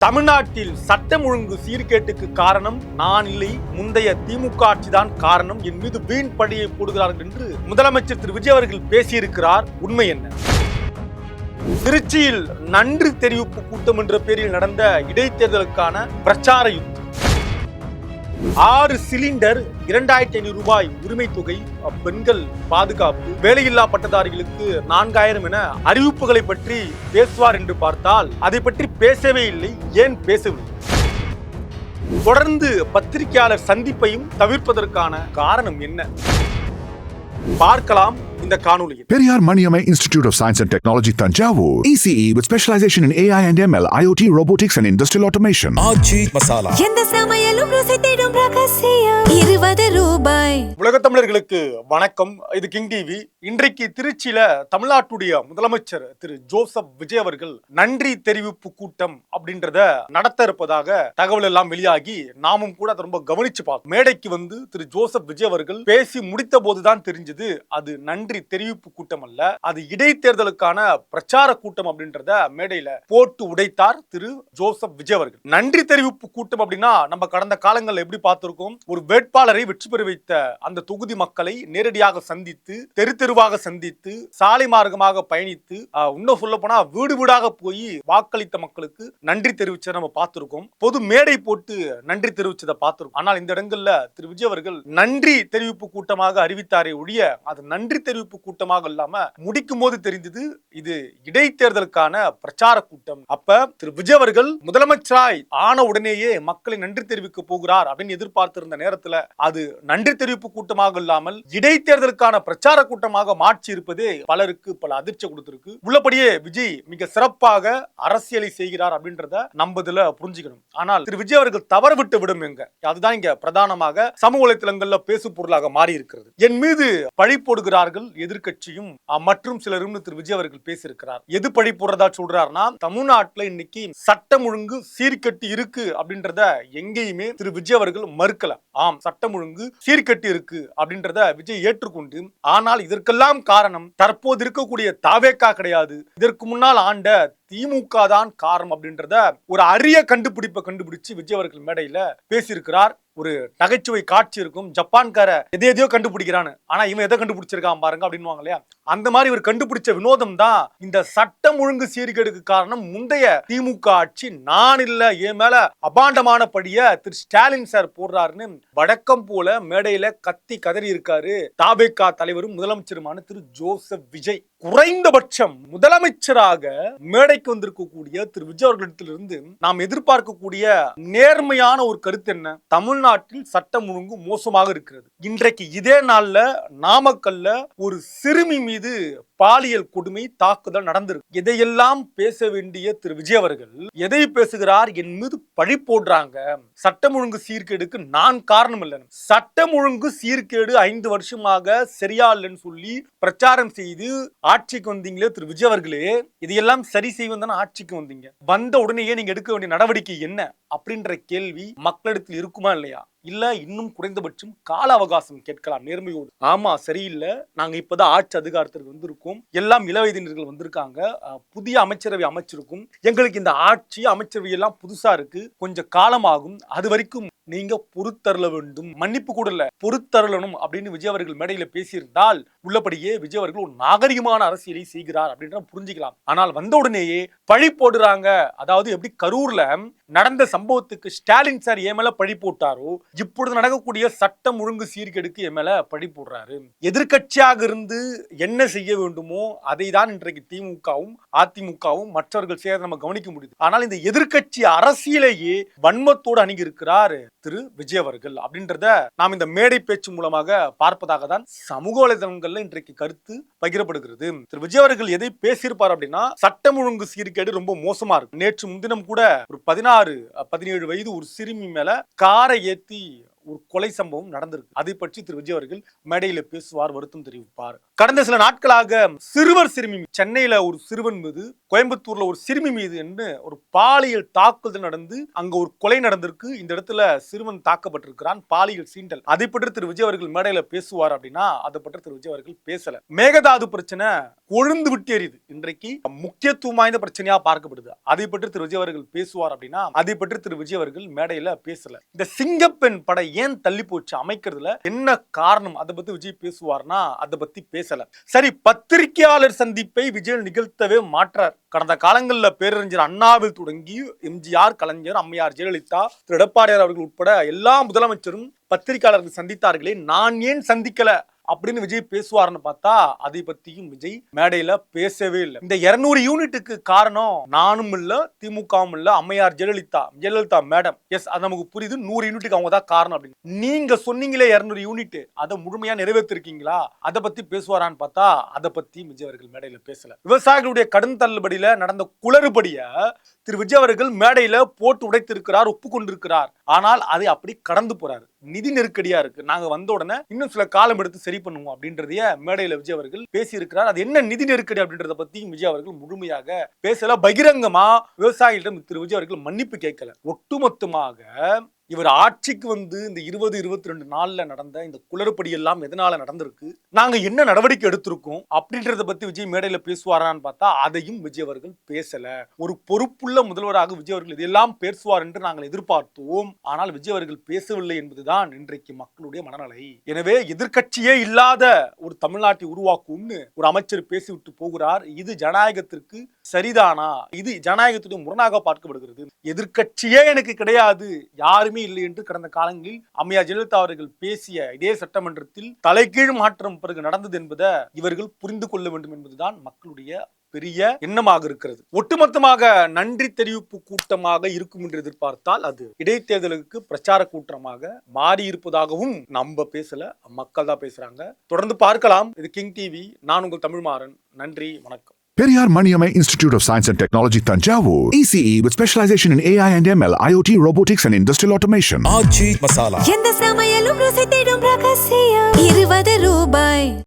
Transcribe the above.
தமிழ்நாட்டில் சட்டம் ஒழுங்கு சீர்கேட்டுக்கு காரணம் நான் இல்லை, முந்தைய திமுக ஆட்சிதான் காரணம், என் மீது வீண் பழியை போடுகிறார்கள் என்று முதலமைச்சர் திரு விஜய் அவர்கள் பேசியிருக்கிறார். உண்மை என்ன? திருச்சியில் நன்றி தெரிவிப்பு கூட்டம் என்ற பெயரில் நடந்த இடைத்தேர்தலுக்கான பிரச்சார யுத்தம். 6 சிலிண்டர் 2500 ரூபாய் உரிமை தொகை, பெண்கள் பாதுகாப்பு, வேலையில்லா பட்டதாரிகளுக்கு 4000 என அறிவிப்புகளை பற்றி பேசுவார் என்று பார்த்தால் அதை பற்றி பேசவே இல்லை. ஏன் பேசவில்லை? தொடர்ந்து பத்திரிகையாளர் சந்திப்பையும் தவிர்ப்பதற்கான காரணம் என்ன? பார்க்கலாம் இந்த காணொளியில். Periyar Maniamai Institute of Science and Technology, Tanjavur. ECE with specialization in AI and ML, IoT, robotics and industrial automation. ஆச்சி மசாலா. எந்த சமையலும் ருசி தேடும் ரகசியம் 20 ரூபாய். உலக தமிழர்களுக்கு வணக்கம். இது கிங் டிவி. இன்றைக்கு திருச்சியில தமிழ்நாட்டுடைய முதலமைச்சர் திரு ஜோசப் விஜய் அவர்கள் நன்றி தெரிவிப்பு கூட்டம் அப்படின்றத நடத்த இருப்பதாக தகவல் எல்லாம் வெளியாகி நாமும் கூட அதை ரொம்ப கவனிச்சு பார்த்தோம். மேடைக்கு வந்து திரு ஜோசப் விஜய் அவர்கள் பேசி முடித்த போதுதான் தெரிஞ்சது அது நன்றி தெரிவிப்பு கூட்டம் அல்ல, அது இடைத்தேர்தலுக்கான பிரச்சார கூட்டம் அப்படின்றத மேடையில போட்டு உடைத்தார் திரு ஜோசப் விஜய் அவர்கள். நன்றி தெரிவிப்பு கூட்டம் அப்படின்னா நம்ம கடந்த காலங்களில் எப்படி பார்த்திருக்கோம்? ஒரு வேட்பாளரை வெற்றி பெற வைத்த அந்த தொகுதி மக்களை நேரடியாக சந்தித்து, தெரு தெருவாக சந்தித்து, சாலை மார்க்கமாக பயணித்து, இன்னும் சொல்ல போனா வீடு வீடாக போய் வாக்களித்த மக்களுக்கு நன்றி தெரிவிச்சதை நம்ம பார்த்திருக்கோம். பொது மேடை போட்டு நன்றி தெரிவிச்சதை பார்த்திருக்கோம். ஆனால் இந்த இடங்கள்ல திரு விஜய் அவர்கள் நன்றி தெரிவிப்பு கூட்டமாக அறிவித்தாரே ஒழிய அது நன்றி தெரிவிப்பு கூட்டமாக இல்லாம முடிக்கும் போது தெரிந்தது இது இடைத்தேர்தலுக்கான பிரச்சார கூட்டம். அப்ப திரு விஜய் அவர்கள் முதலமைச்சராய் ஆன உடனேயே மக்களை நன்றி தெரிவிக்க போகிறார் அப்படின்னு எதிர்பார்த்திருந்த நேரத்துல அது நன்றி தெரிவிப்பு கூட்டமாக இல்லாமல் இடைத்தேர்தலுக்கான பிரச்சார கூட்டமாக மாற்றி இருப்பதே பலருக்கு பல அதிர்ச்சி கொடுத்திருக்கு. உள்ளபடியே விஜய் மிக சிறப்பாக அரசியலை செய்கிறார் அப்படின்றத நம்ம இதுல புரிஞ்சுக்கணும். ஆனால் திரு விஜய் அவர்கள் தவற விட்டு விடும் எங்க, அதுதான் இங்க பிரதானமாக சமூக வலைத்தளங்கள்ல பேசு பொருளாக மாறி இருக்கிறது. என் மீது பழி போடுகிறார்கள் எதிர்கட்சியும் மற்றும் சிலரும் திரு விஜய் அவர்கள் பேசியிருக்கிறார். எது பழி போடுறதா சொல்றாருன்னா, தமிழ்நாட்டுல இன்னைக்கு சட்டம் ஒழுங்கு சீர்கெட்டு இருக்கு அப்படின்றத எங்கேயுமே திரு விஜய் அவர்கள் மறுக்கல. ஆம், சட்டம் ஒழுங்கு சீர்கெட்டு இருக்கு அப்படின்றத விஜய் ஏற்றுக்கொண்டு, ஆனால் இதற்கெல்லாம் காரணம் தற்போது இருக்கக்கூடிய தாவேகா கிடையாது, இதற்கு முன்னால் ஆண்ட திமுக தான் காரணம் அப்படின்றத ஒரு அரிய கண்டுபிடிப்பை கண்டுபிடிச்சு விஜய் அவர்கள் மேடையில பேசியிருக்கிறார். ஒரு நகைச்சுவை காட்சி இருக்கும், ஜப்பான்கார எதையோ கண்டுபிடிக்கிறான்னு, ஆனா இவன் எதை கண்டுபிடிச்சிருக்கான் பாருங்க அப்படின்வாங்க இல்லையா, அந்த மாதிரி இவர் கண்டுபிடிச்ச வினோதம் தான் இந்த சட்டம் ஒழுங்கு சீர்கேடுக்கு காரணம் முந்தைய திமுக ஆட்சி. நான் இல்ல, என் மேல அபாண்டமான படிய திரு ஸ்டாலின் சார் போடுறாருன்னு வழக்கம் போல மேடையில கத்தி கதறி இருக்காரு தாவேகா தலைவரும் முதலமைச்சருமான திரு ஜோசப் விஜய். குறைந்தபட்சம் முதலமைச்சராக மேடைக்கு வந்திருக்கக்கூடிய திரு விஜய் அவர்களிடத்திலிருந்து நாம் எதிர்பார்க்கக்கூடிய நேர்மையான ஒரு கருத்து என்ன? தமிழ்நாட்டில் சட்டம் ஒழுங்கு மோசமாக இருக்கிறது. இன்றைக்கு இதே நாள்ல நாமக்கல்ல ஒரு சிறுமி மீது பாலியல் கொடுமை தாக்குதல் நடந்திருக்கு. இதையெல்லாம் பேச வேண்டிய திரு விஜய் அவர்கள் எதை பேசுகிறார்? என் மீது பழி போடுறாங்க, சட்டம் ஒழுங்கு சீர்கேடுக்கு நான் காரணம் இல்லை, சட்டம் ஒழுங்கு சீர்கேடு 5 வருஷமாக சரியா இல்லைன்னு சொல்லி பிரச்சாரம் செய்து ஆட்சிக்கு வந்தீங்களே திரு விஜய் அவர்களே, இதையெல்லாம் சரி செய்வது தானே ஆட்சிக்கு வந்தீங்க, வந்த உடனேயே நீங்க எடுக்க வேண்டிய நடவடிக்கை என்ன அப்படின்ற கேள்வி மக்களிடத்தில் இருக்குமா இல்லையா? இல்ல இன்னும் குறைந்தபட்சம் கால அவகாசம் கேட்கலாம் நேர்மையோடு. ஆமா, சரியில்லை, நாங்க இப்பதான் ஆட்சி அதிகாரத்திற்கு வந்திருக்கோம், எல்லாம் இளவயதினர்கள் வந்திருக்காங்க, புதிய அமைச்சரவை அமைச்சிருக்கும், எங்களுக்கு இந்த ஆட்சி அமைச்சரவை எல்லாம் புதுசா இருக்கு, கொஞ்சம் காலமாகும், அது வரைக்கும் நீங்க பொறுத்தருள வேண்டும், மன்னிப்பு கூட இல்ல பொறுத்தருளணும் அப்படின்னு விஜய் அவர்கள் மேடையில பேசியிருந்தால் உள்ளபடியே விஜய் அவர்கள் ஒரு நாகரிகமான அரசியலை செய்கிறார் அப்படின்ற புரிஞ்சுக்கலாம். ஆனால் வந்த உடனேயே பழி போடுறாங்க. அதாவது எப்படி கரூர்ல நடந்த சம்பவத்துக்கு ஸ்டாலின் சார் என் மேல பழி போட்டாரோ, இப்பொழுது நடக்கக்கூடிய சட்டம் ஒழுங்கு சீர்கேடுக்கு என் மேல பழி போடுறாரு. எதிர்கட்சியாக இருந்து என்ன செய்ய வேண்டுமோ அதை தான் இன்றைக்கு திமுகவும் அதிமுகவும் மற்றவர்கள் செய்ய நம்ம கவனிக்க முடியுது. ஆனால் இந்த எதிர்கட்சி அரசியலையே வன்மத்தோடு அணுகி இருக்கிறார் திரு விஜய் அவர்கள் அப்படின்றத நாம் இந்த மேடை பேச்சு மூலமாக பார்ப்பதாக தான் சமூக வலைதளங்கள்ல இன்றைக்கு கருத்து பகிரப்படுகிறது. திரு விஜய் அவர்கள் எதை பேசியிருப்பார் அப்படின்னா, சட்டம் ஒழுங்கு சீர்கேடு ரொம்ப மோசமா இருக்கு. நேற்று முன்தினம் கூட ஒரு 16-17 வயது ஒரு சிறுமி மேல காரை ஏத்தி ஒரு கொலை சம்பவம் நடந்திருக்கு. அதை பற்றி திரு விஜய் அவர்கள் மேடையில பேசுவார், வருத்தம் தெரிவிப்பார். கடந்த சில நாட்களாக சிறுவர் சிறுமி சென்னையில ஒரு சிறுவன் மீது, கோயம்புத்தூர்ல ஒரு சிறுமி மீது என்று ஒரு பாலியல் தாக்குதல் நடந்து அங்க ஒரு கொலை நடந்திருக்கு. இந்த இடத்துல சிறுவன் தாக்கப்பட்டிருக்கிறான், பாலியல் சீண்டல். அதை பற்றி திரு விஜய் அவர்கள் மேடையில பேசுவார் அப்படின்னா அதை பற்றி திரு விஜய் அவர்கள் பேசல. மேகதாது பிரச்சனை கொழுந்து விட்டு எரியுது, இன்றைக்கு முக்கியத்துவம் வாய்ந்த பிரச்சனையா பார்க்கப்படுது. அதை பற்றி திரு விஜய் அவர்கள் பேசுவார் அப்படின்னா அதை பற்றி திரு விஜய் அவர்கள் மேடையில பேசல. இந்த சிங்கப்பெண் படை ஏன் தள்ளி போச்சு அமைக்கிறதுல என்ன காரணம், அதை பத்தி விஜய் பேசுவார்னா அதை பத்தி பேசல. சரி, பத்திரிகையாளர் சந்திப்பை விஜய் நிகழ்த்தவே மாற்றார். கடந்த காலங்களில் பேரறிஞர் அண்ணாவில் தொடங்கி எம்ஜிஆர், கலைஞர், அம்மையார் ஜெயலலிதா, திரு எடப்பாடியார் அவர்கள் உட்பட எல்லா முதலமைச்சரும் பத்திரிகையாளர்கள் சந்தித்தார்களே, நான் ஏன் சந்திக்கல அப்படின்னு விஜய் பேசுவார்னு பார்த்தா அதை பத்தியும் விஜய் மேடையில பேசவே இல்லை. இந்த 200 யூனிட்டுக்கு காரணம் நானும் இல்ல, திமுகவும் இல்ல, அம்மையார் ஜெயலலிதா மேடம். எஸ், அது நமக்கு புரியுது. 100 யூனிட்டுக்கு அவங்க தான் காரணம் அப்படின்னு நீங்க சொன்னீங்களே. 200 யூனிட் அதை முழுமையா நிறைவேற்றிருக்கீங்களா, அதை பத்தி பேசுவாரான்னு பார்த்தா அதை பத்தி விஜய் அவர்கள் மேடையில பேசல. விவசாயிகளுடைய கடன் தள்ளுபடியில நடந்த குளறுபடிய திரு விஜய் அவர்கள் மேடையில போட்டு உடைத்திருக்கிறார், ஒப்புக்கொண்டிருக்கிறார். ஆனால் அதை அப்படி கடந்து போறாரு. நிதி நெருக்கடியா இருக்கு, நாங்க வந்த உடனே இன்னும் சில காலம் எடுத்து சரி பண்ணுவோம் அப்படின்றதைய மேடையில விஜய் அவர்கள் பேசியிருக்கிறார். அது என்ன நிதி நெருக்கடி அப்படின்றத பத்தியும் விஜய் அவர்கள் முழுமையாக பேசல. பகிரங்கமா விவசாயிகளிடம் திரு விஜய் அவர்கள் மன்னிப்பு கேட்கல. ஒட்டுமொத்தமாக இவர் ஆட்சிக்கு வந்து இந்த 20-22 நாள்ல நடந்த இந்த குளறுபடி எல்லாம் எதனால நடந்திருக்கு, நாங்க என்ன நடவடிக்கை எடுத்திருக்கோம் அப்படின்றத பத்தி விஜய் மேடையில பேசுவாரான்னு பார்த்தா அதையும் விஜய் அவர்கள் பேசல. ஒரு பொறுப்புள்ள முதல்வராக விஜய் அவர்கள் இதெல்லாம் பேசுவார் என்று நாங்கள் எதிர்பார்த்தோம். ஆனால் விஜய் அவர்கள் பேசவில்லை என்பதுதான் இன்றைக்கு மக்களுடைய மனநிலை. எனவே எதிர்க்கட்சியே இல்லாத ஒரு தமிழ்நாட்டை உருவாக்கும்னு ஒரு அமைச்சர் பேசிவிட்டு போகிறார். இது ஜனநாயகத்திற்கு சரிதானா? இது ஜனநாயகத்துடைய முரணாக பார்க்கப்படுகிறது. எதிர்க்கட்சியே எனக்கு கிடையாது, யாருமே இல்லை என்று கடந்த காலங்களில் அம்மையார் ஜெயலலிதா அவர்கள் பேசிய இதே சட்டமன்றத்தில் தலைகீழ் மாற்றம் பிறகு நடந்தது என்பதை இவர்கள் புரிந்து கொள்ள வேண்டும் என்பதுதான் மக்களுடைய பெரிய எண்ணமாக இருக்கிறது. ஒட்டுமொத்தமாக நன்றி தெரிவிப்பு கூட்டமாக இருக்கும் என்று எதிர்பார்த்தால் அது இடைத்தேர்தலுக்கு பிரச்சார கூட்டமாக மாறி இருப்பதாகவும் நம்ம பேசல, மக்கள் தான் பேசுறாங்க. தொடர்ந்து பார்க்கலாம். இது கிங் டிவி. நான் உங்கள் தமிழ்மாறன். நன்றி, வணக்கம். Periyar Maniammai Institute of Science and Technology, Tanjavur. ECE with specialization in AI and ML, IoT, robotics and industrial automation. ஆச்சி மசாலா. எந்த சமையலும் ருசி தேடும் ரகசியம்.